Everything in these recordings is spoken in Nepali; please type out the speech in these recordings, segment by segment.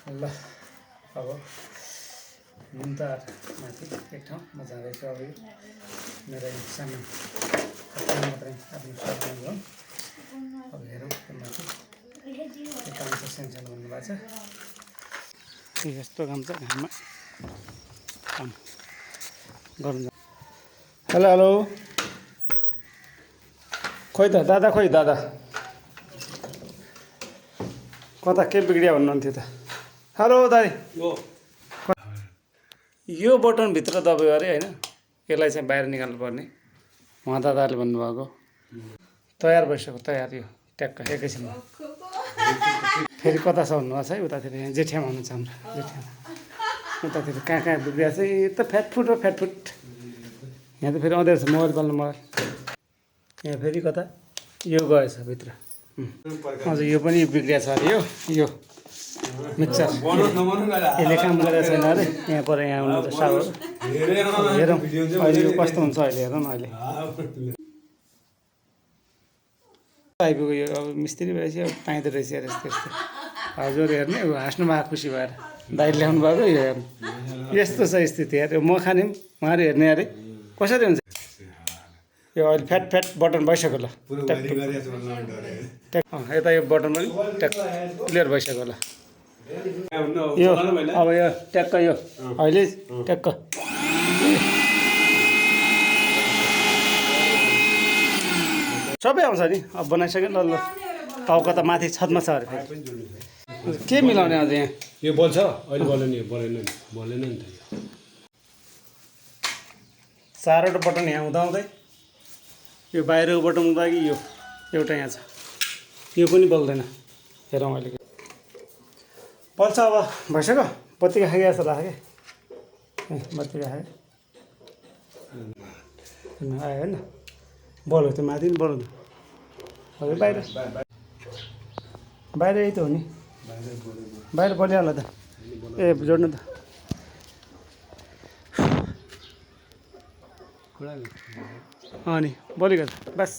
ल अब मुन्तार माथि एक ठाउँमा जाँदैछु। अब यो मेरो सानो मात्रै आफ्नो सामान हो। अब हेरौँ त्यो माथि के काम छ सानो भन्नुभएको छ। यस्तो काम छ घाममा काम गर्नु। हेलो हेलो, खोइ त दादा, खोइ दादा कता के बिग्रियो भन्नुहुन्थ्यो त। हेलो दाइ, यो बटनभित्र दबायो अरे होइन, यसलाई चाहिँ बाहिर निकाल्नु पर्ने उहाँ दादाले भन्नुभएको। तयार भइसक्यो, तयार यो ट्याक्क एकैछिनमा। फेरि कता छ भन्नुभएको छ है, उतातिर यहाँ जेठियामा हुनुहुन्छ हाम्रो जेठियामा। उतातिर कहाँ कहाँ बिग्रिएको छ त, फ्याटफुट हो फ्याटफुट। यहाँ त फेरि अँध्यारो छ, मोबाइल बल्नु मलाई। यहाँ फेरि कता यो गएछ भित्र। अझ यो पनि बिग्रिया छ अरे, यो मिक्सर यसले काम गरेको छैन अरे। यहाँ पर यहाँ हुनुहुन्छ साहु। हेरौँ अहिले यो कस्तो हुन्छ, अहिले हेरौँ न। अहिले आइपुग्यो यो, अब मिस्त्री भएपछि अब पाइँदो रहेछ अरे यस्तो यस्तो। हजुर हेर्ने हाँस्नु भएको खुसी भएर दाइले ल्याउनु भएको यो हेर्नु। यस्तो छ स्थिति अरे। म खाने उहाँहरू हेर्ने अरे कसरी हुन्छ यो। अहिले फ्याट फ्याट बटन भइसक्यो ल, यता यो बटन पनि ट्याक क्लियर भइसक्यो ल। यो अब यो ट्याक्क यो अहिले ट्याक्क सबै आउँछ नि। अब बनाइसक्यो ल। ल टाउका त माथि छतमा छ अरे। फेरि के मिलाउने अझ यहाँ यो बल्छ अहिले बल्यो नि, बलेन नि त। चारवटा बटन यहाँ हुँदाहुँदै यो बाहिरको बटनको लागि यो एउटा यहाँ छ, यो पनि बल्दैन। हेरौँ अहिले बल्छ। अब भइसक्यो, बत्तीका खाइएको जस्तो लाग्यो कि बत्तीका खायो आयो होइन। बल्यो त्यो माथि नि बल्यो। हजुर बाहिर बाहिर यही त हो नि, बाहिर बलिहाल्यो त। ए जोड्नु त नि बोलेको त बस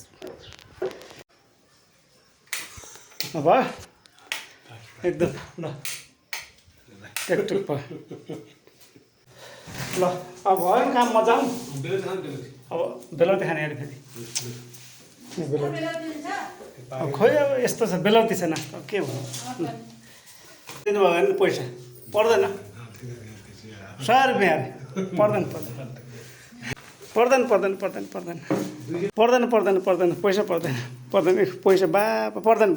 अब एकदम ल टेकटुक भयो ल। अब भयो नि काम, मजा आउँ। अब बेलौती खाने अरे फेरि बेलौती। अब खोइ अब यस्तो छ, बेलौती छैन के भन्नु। दिनुभयो भने पैसा पर्दैन, 100 रुपियाँ अरे पर्दैन पर्दैन पर्दैन पर्दैन पर्दैन पर्दैन पर्दैन पर्दैन पर्दैन पैसा पर्दैन पर्दैन पैसा बा पर्दैन।